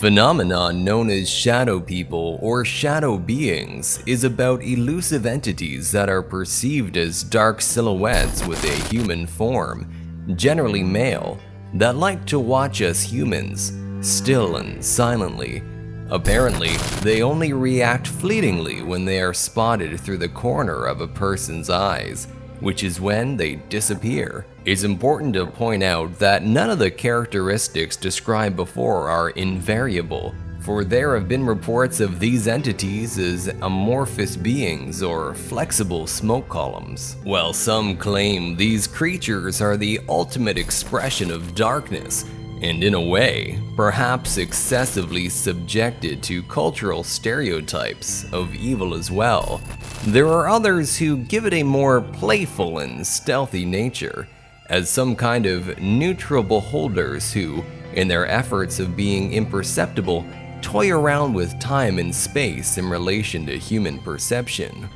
phenomenon known as shadow people or shadow beings is about elusive entities that are perceived as dark silhouettes with a human form, generally male, that like to watch us humans, still and silently. Apparently, they only react fleetingly when they are spotted through the corner of a person's eyes, which is when they disappear. It's important to point out that none of the characteristics described before are invariable, for there have been reports of these entities as amorphous beings or flexible smoke columns. While some claim these creatures are the ultimate expression of darkness, and in a way, perhaps excessively subjected to cultural stereotypes of evil as well, there are others who give it a more playful and stealthy nature, as some kind of neutral beholders who, in their efforts of being imperceptible, toy around with time and space in relation to human perception.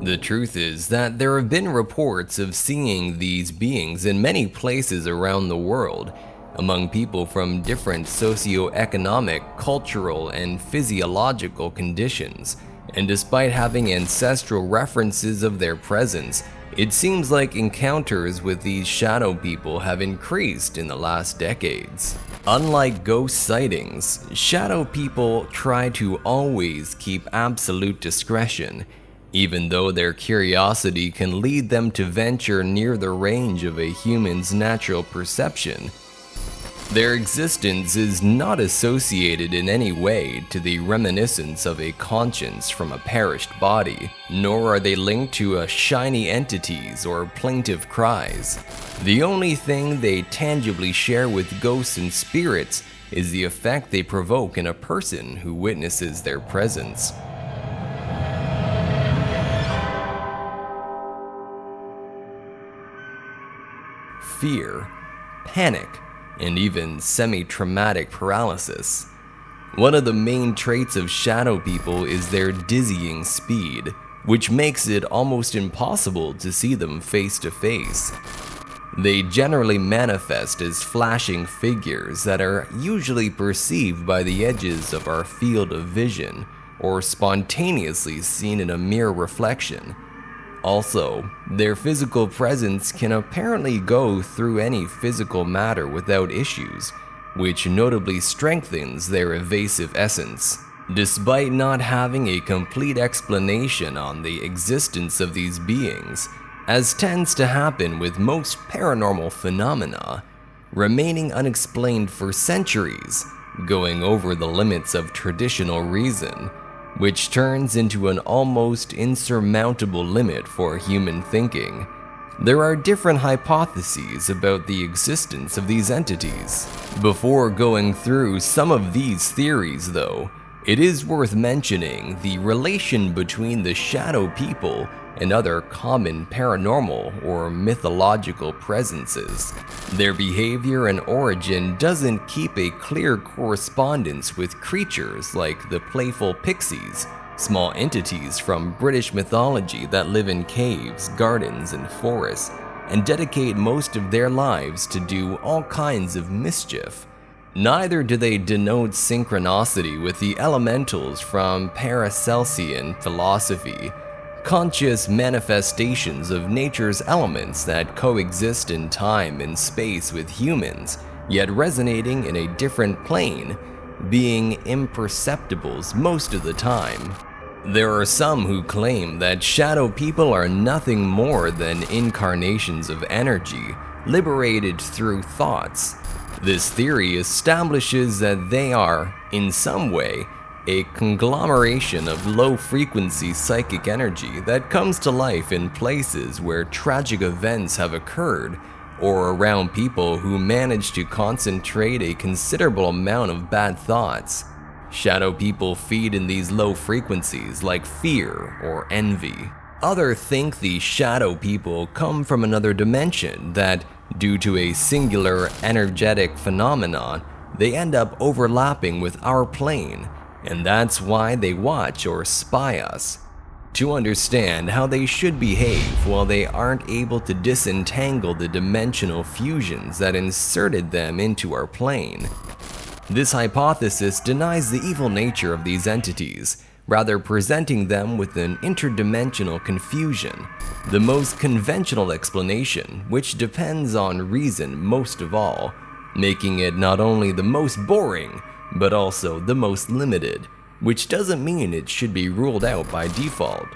The truth is that there have been reports of seeing these beings in many places around the world, among people from different socioeconomic, cultural, and physiological conditions, and despite having ancestral references of their presence, it seems like encounters with these shadow people have increased in the last decades. Unlike ghost sightings, shadow people try to always keep absolute discretion, even though their curiosity can lead them to venture near the range of a human's natural perception. Their existence is not associated in any way to the reminiscence of a conscience from a perished body, nor are they linked to shiny entities or plaintive cries. The only thing they tangibly share with ghosts and spirits is the effect they provoke in a person who witnesses their presence. Fear, panic, and even semi-traumatic paralysis. One of the main traits of shadow people is their dizzying speed, which makes it almost impossible to see them face to face. They generally manifest as flashing figures that are usually perceived by the edges of our field of vision, or spontaneously seen in a mirror reflection. Also, their physical presence can apparently go through any physical matter without issues, which notably strengthens their evasive essence. Despite not having a complete explanation on the existence of these beings, as tends to happen with most paranormal phenomena, remaining unexplained for centuries, going over the limits of traditional reason, which turns into an almost insurmountable limit for human thinking. There are different hypotheses about the existence of these entities. Before going through some of these theories, though, it is worth mentioning the relation between the shadow people and other common paranormal or mythological presences. Their behavior and origin doesn't keep a clear correspondence with creatures like the playful pixies, small entities from British mythology that live in caves, gardens, and forests, and dedicate most of their lives to do all kinds of mischief. Neither do they denote synchronicity with the elementals from Paracelsian philosophy, conscious manifestations of nature's elements that coexist in time and space with humans, yet resonating in a different plane, being imperceptibles most of the time. There are some who claim that shadow people are nothing more than incarnations of energy, liberated through thoughts. This theory establishes that they are, in some way, a conglomeration of low-frequency psychic energy that comes to life in places where tragic events have occurred, or around people who manage to concentrate a considerable amount of bad thoughts. Shadow people feed in these low frequencies like fear or envy. Others think the shadow people come from another dimension that, due to a singular energetic phenomenon, they end up overlapping with our plane, and that's why they watch or spy us. to understand how they should behave while they aren't able to disentangle the dimensional fusions that inserted them into our plane. This hypothesis denies the evil nature of these entities, rather presenting them with an interdimensional confusion, the most conventional explanation, which depends on reason most of all, making it not only the most boring, but also the most limited, which doesn't mean it should be ruled out by default,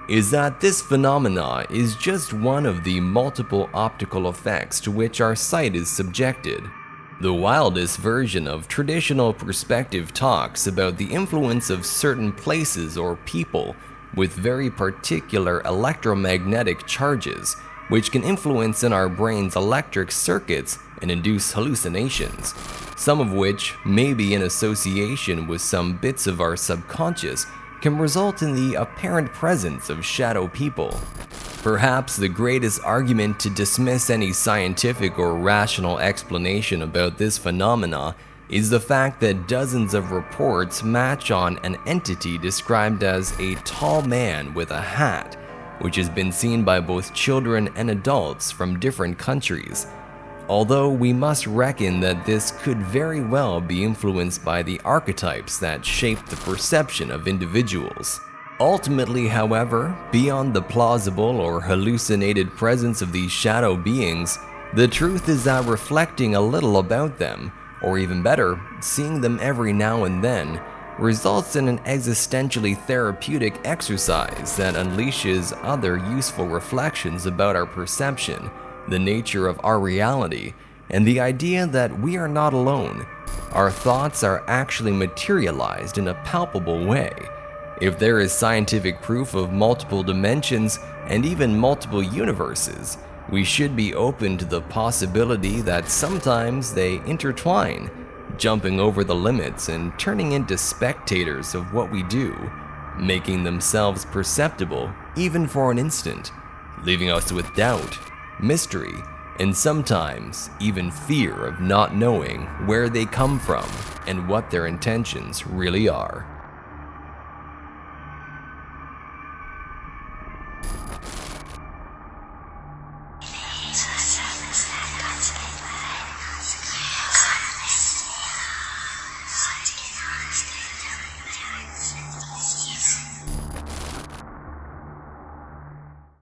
is that this phenomena is just one of the multiple optical effects to which our sight is subjected. The wildest version of traditional perspective talks about the influence of certain places or people with very particular electromagnetic charges, which can influence in our brain's electric circuits and induce hallucinations, some of which, maybe in association with some bits of our subconscious, can result in the apparent presence of shadow people. Perhaps the greatest argument to dismiss any scientific or rational explanation about this phenomena is the fact that dozens of reports match on an entity described as a tall man with a hat, which has been seen by both children and adults from different countries. Although we must reckon that this could very well be influenced by the archetypes that shape the perception of individuals. Ultimately, however, beyond the plausible or hallucinated presence of these shadow beings, the truth is that reflecting a little about them, or even better, seeing them every now and then, results in an existentially therapeutic exercise that unleashes other useful reflections about our perception, the nature of our reality, and the idea that we are not alone. Our thoughts are actually materialized in a palpable way. If there is scientific proof of multiple dimensions and even multiple universes, we should be open to the possibility that sometimes they intertwine, jumping over the limits and turning into spectators of what we do, making themselves perceptible even for an instant, leaving us with doubt, mystery, and sometimes even fear of not knowing where they come from and what their intentions really are.